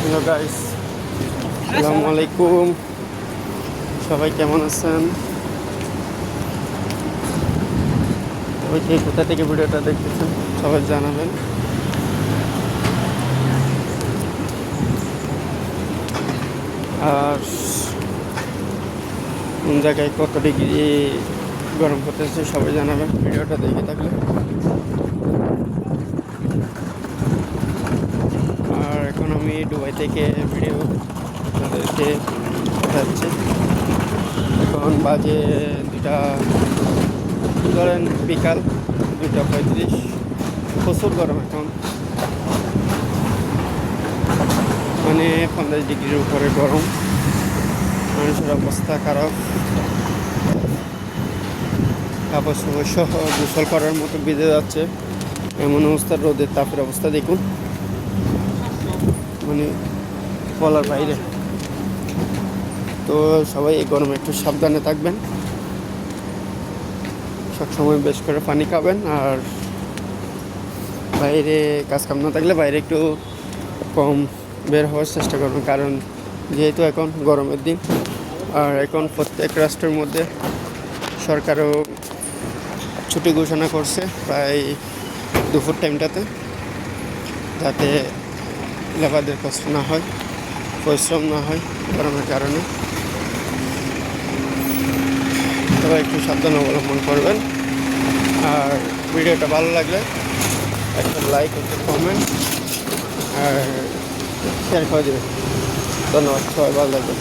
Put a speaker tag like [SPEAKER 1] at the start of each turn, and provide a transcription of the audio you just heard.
[SPEAKER 1] Hello guys, আসসালামু আলাইকুম। সবাই কেমন আছেন? সবাই কে কোথা থেকে ভিডিওটা দেখতেছেন সবাই জানাবেন। আর কোন জায়গায় কত ডিগ্রি গরম করতেছে সবাই জানাবেন ভিডিওটা দেখে থাকলে। আর এখন আমি দুবাই থেকে ভিডিও আপনাদেরকে দেখাচ্ছি। এখন বাজে দুটা, ধরেন বিকাল 2:35। প্রচুর গরম এখন, মানে 50 ডিগ্রির উপরে গরম। মানুষের অবস্থা খারাপ, কাপড় সময় সহ গোসল করার মতো ভিজে যাচ্ছে এমন অবস্থা। রোদের তাপের অবস্থা দেখুন, মানে বলার বাইরে। তো সবাই এই গরমে একটু সাবধানে থাকবেন, সবসময় বেশ করে পানি খাবেন। আর বাইরে কাজ কাম না থাকলে বাইরে একটু কম বের হওয়ার চেষ্টা করবেন, কারণ যেহেতু এখন গরমের দিন। আর এখন প্রত্যেক রাষ্ট্রের মধ্যে সরকারও ছুটি ঘোষণা করছে প্রায় দুপুর টাইমটাতে, যাতে লেবারদের কষ্ট না হয়, পরিশ্রম না হয় গরমের কারণে। সবাই একটু সাবধান অবলম্বন করবেন। আর ভিডিওটা ভালো লাগলে একটা লাইক, একটা কমেন্ট আর শেয়ার করে দেবেন। ধন্যবাদ, সবাই ভালো থাকবেন।